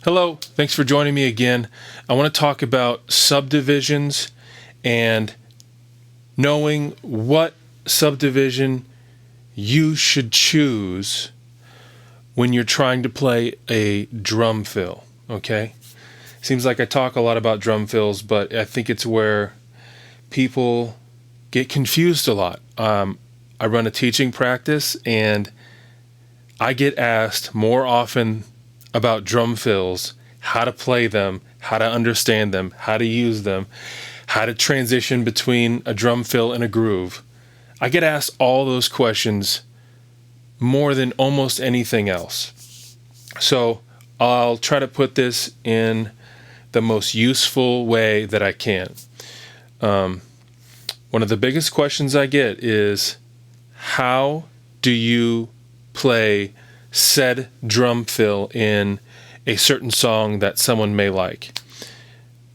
Hello, thanks for joining me again. I want to talk about subdivisions and knowing what subdivision you should choose when you're trying to play a drum fill, okay? Seems like I talk a lot about drum fills, but I think it's where people get confused a lot. I run a teaching practice and I get asked more often about drum fills, how to play them, how to understand them, how to use them, how to transition between a drum fill and a groove. I get asked all those questions more than almost anything else. So I'll try to put this in the most useful way that I can. One of the biggest questions I get is, how do you play said drum fill in a certain song that someone may like?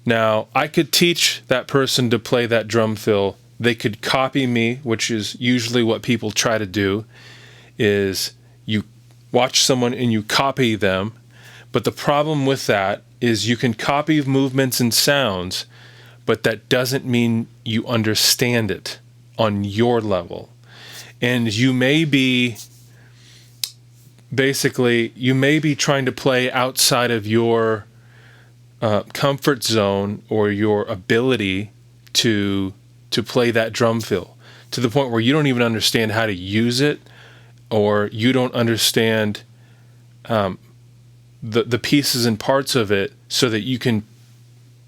Now, I could teach that person to play that drum fill. They could copy me, which is usually what people try to do, is you watch someone and you copy them. But the problem with that is you can copy movements and sounds, but that doesn't mean you understand it on your level. And you may be trying to play outside of your comfort zone or your ability to play that drum fill, to the point where you don't even understand how to use it, or you don't understand the pieces and parts of it so that you can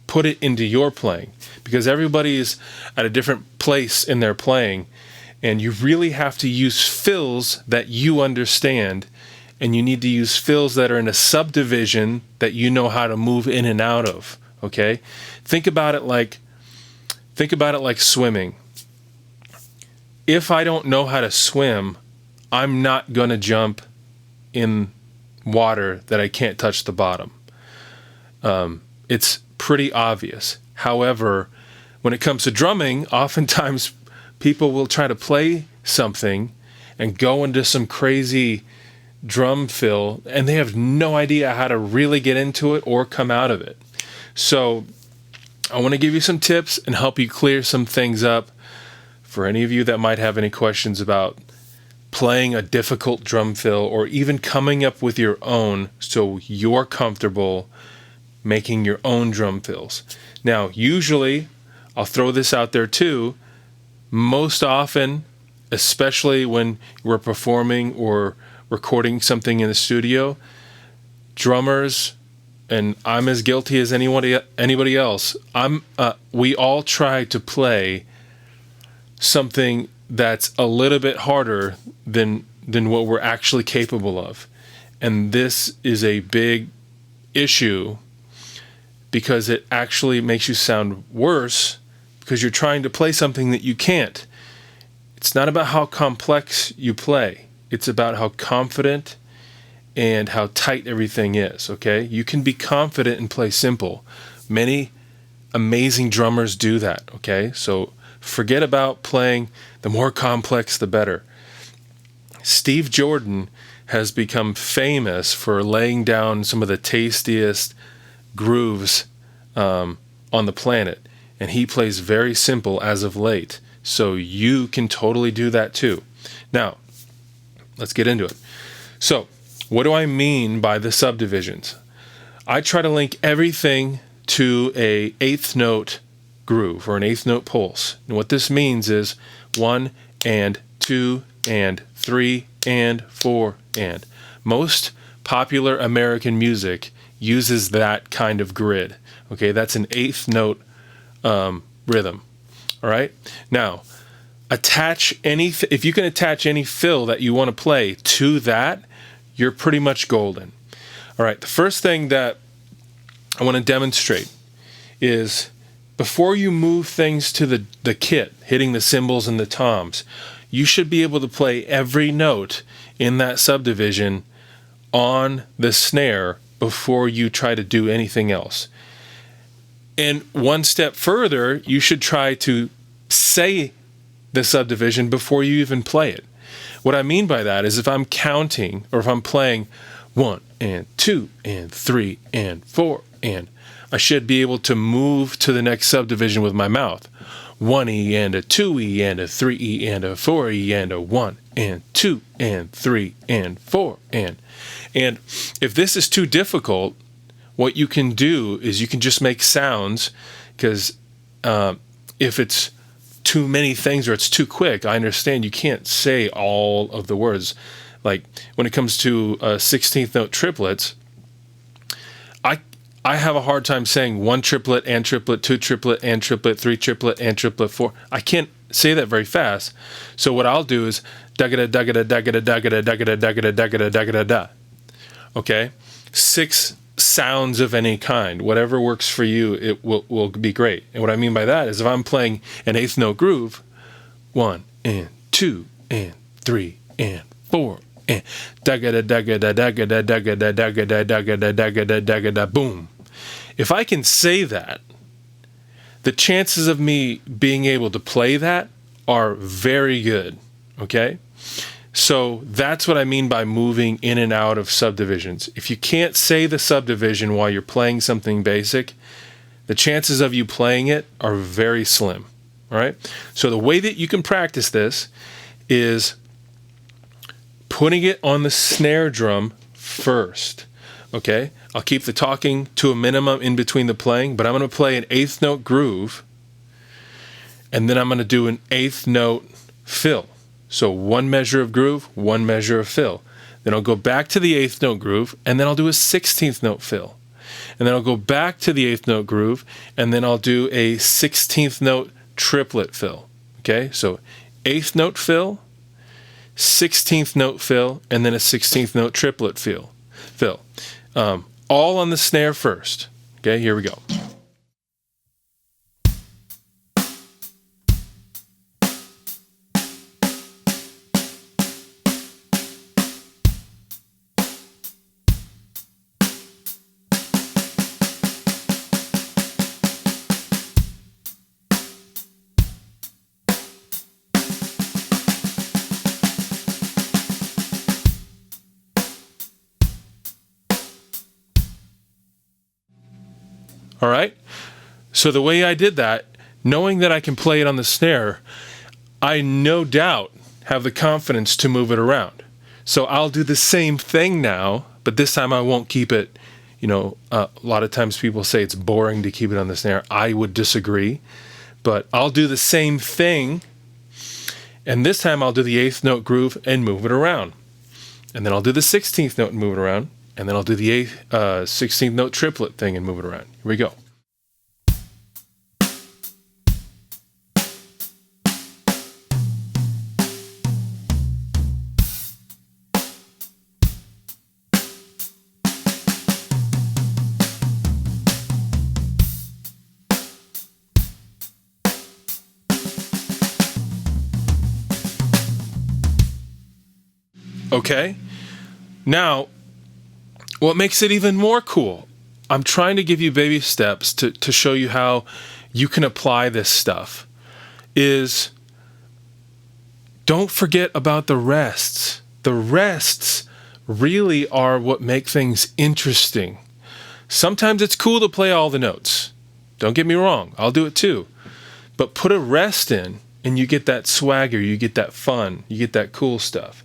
put it into your playing, because everybody is at a different place in their playing, and you really have to use fills that you understand, and you need to use fills that are in a subdivision that you know how to move in and out of. Okay? Think about it like swimming. If I don't know how to swim, I'm not going to jump in water that I can't touch the bottom. It's pretty obvious. However, when it comes to drumming, oftentimes people will try to play something and go into some crazy drum fill, and they have no idea how to really get into it or come out of it. So I want to give you some tips and help you clear some things up for any of you that might have any questions about playing a difficult drum fill, or even coming up with your own so you're comfortable making your own drum fills. Now, usually, I'll throw this out there too, most often, especially when we're performing or recording something in the studio, drummers, and I'm as guilty as anybody else, we all try to play something that's a little bit harder than what we're actually capable of. And this is a big issue, because it actually makes you sound worse, because you're trying to play something that you can't. It's not about how complex you play. It's about how confident and how tight everything is, okay? You can be confident and play simple. Many amazing drummers do that, okay? So forget about playing the more complex, the better. Steve Jordan has become famous for laying down some of the tastiest grooves on the planet, and he plays very simple as of late. So you can totally do that too. Now, let's get into it. So, what do I mean by the subdivisions? I try to link everything to a eighth note groove or an eighth note pulse. And what this means is 1 and 2 and 3 and 4 and. Most popular American music uses that kind of grid. Okay, that's an eighth note rhythm. All right. Now, if you can attach any fill that you want to play to that, you're pretty much golden. All right. The first thing that I want to demonstrate is, before you move things to the kit, hitting the cymbals and the toms, you should be able to play every note in that subdivision on the snare before you try to do anything else. And one step further, you should try to say the subdivision before you even play it. What I mean by that is, if I'm counting, or if I'm playing 1 and 2 and 3 and 4 and I should be able to move to the next subdivision with my mouth. 1E and a 2E and a 3E and a 4E and a 1 and 2 and 3 and 4 and if this is too difficult, what you can do is you can just make sounds, because if it's too many things or it's too quick, I understand you can't say all of the words. Like when it comes to 16th note triplets, I have a hard time saying 1 triplet and triplet, 2 triplet and triplet, 3 triplet and triplet, 4. I can't say that very fast. So what I'll do is da-ga-da, da-ga-da, da-ga-da, da-ga-da, da-ga-da, da-ga-da, da-ga-da, da-ga-da, da. Okay? 6 sounds of any kind. Whatever works for you, it will be great. And what I mean by that is if I'm playing an 8th note groove, 1 and 2 and 3 and 4 and da-ga-da, da-ga-da, da-ga-da, da-ga-da, da-ga-da, da-ga-da, da-ga-da, da-ga-da, boom. If I can say that, the chances of me being able to play that are very good, okay? So that's what I mean by moving in and out of subdivisions. If you can't say the subdivision while you're playing something basic, the chances of you playing it are very slim, all right? So the way that you can practice this is putting it on the snare drum first, okay? I'll keep the talking to a minimum in between the playing, but I'm going to play an 8th note groove, and then I'm going to do an 8th note fill. So 1 measure of groove, 1 measure of fill. Then I'll go back to the 8th note groove, and then I'll do a 16th note fill. And then I'll go back to the 8th note groove, and then I'll do a 16th note triplet fill. Okay, so 8th note fill, 16th note fill, and then a 16th note triplet fill. All on the snare first. Okay, here we go. All right? So the way I did that, knowing that I can play it on the snare, I no doubt have the confidence to move it around. So I'll do the same thing now, but this time I won't keep it, a lot of times people say it's boring to keep it on the snare. I would disagree, but I'll do the same thing, and this time I'll do the 8th note groove and move it around. And then I'll do the 16th note and move it around. And then I'll do the 16th note triplet thing and move it around. Here we go. Okay? Now, what makes it even more cool, I'm trying to give you baby steps to show you how you can apply this stuff, is don't forget about the rests. The rests really are what make things interesting. Sometimes it's cool to play all the notes. Don't get me wrong, I'll do it too. But put a rest in and you get that swagger, you get that fun, you get that cool stuff.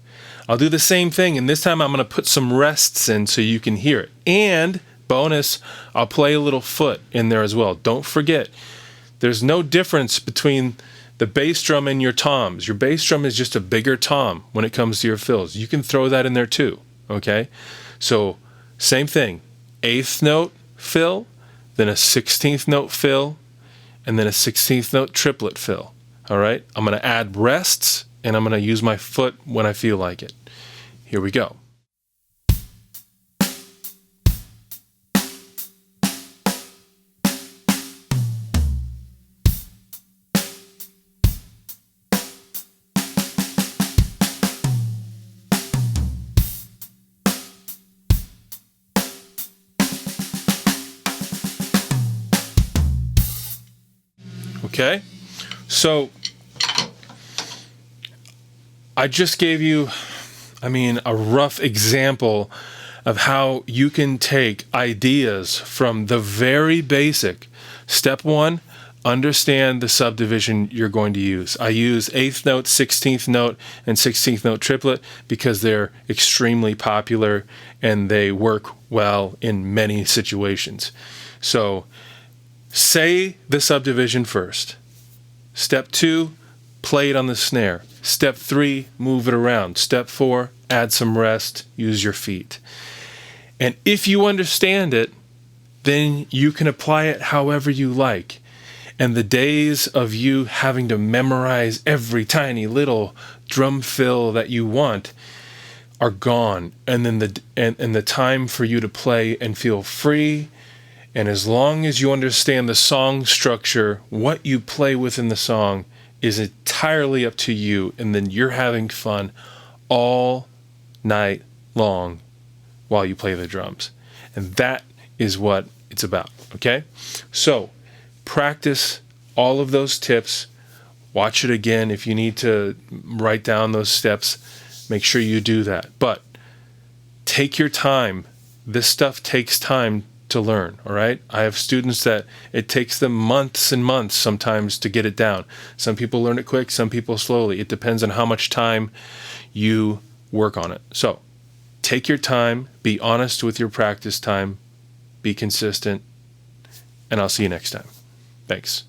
I'll do the same thing, and this time I'm going to put some rests in so you can hear it. And, bonus, I'll play a little foot in there as well. Don't forget, there's no difference between the bass drum and your toms. Your bass drum is just a bigger tom when it comes to your fills. You can throw that in there too, okay? So, same thing, 8th note fill, then a 16th note fill, and then a 16th note triplet fill, all right? I'm going to add rests, and I'm going to use my foot when I feel like it. Here we go. Okay, so I just gave you, a rough example of how you can take ideas from the very basic. Step one, understand the subdivision you're going to use. I use 8th note, 16th note, and 16th note triplet because they're extremely popular and they work well in many situations. So say the subdivision first. Step 2, play it on the snare. Step 3, move it around. Step 4, add some rest, use your feet. And if you understand it, then you can apply it however you like. And the days of you having to memorize every tiny little drum fill that you want are gone. And then the time for you to play and feel free. And as long as you understand the song structure, what you play within the song is entirely up to you. And then you're having fun all night long while you play the drums. And that is what it's about, okay? So practice all of those tips. Watch it again. If you need to write down those steps, make sure you do that. But take your time. This stuff takes time to learn, all right? I have students that it takes them months and months sometimes to get it down. Some people learn it quick, some people slowly. It depends on how much time you work on it. So take your time, be honest with your practice time, be consistent, and I'll see you next time. Thanks.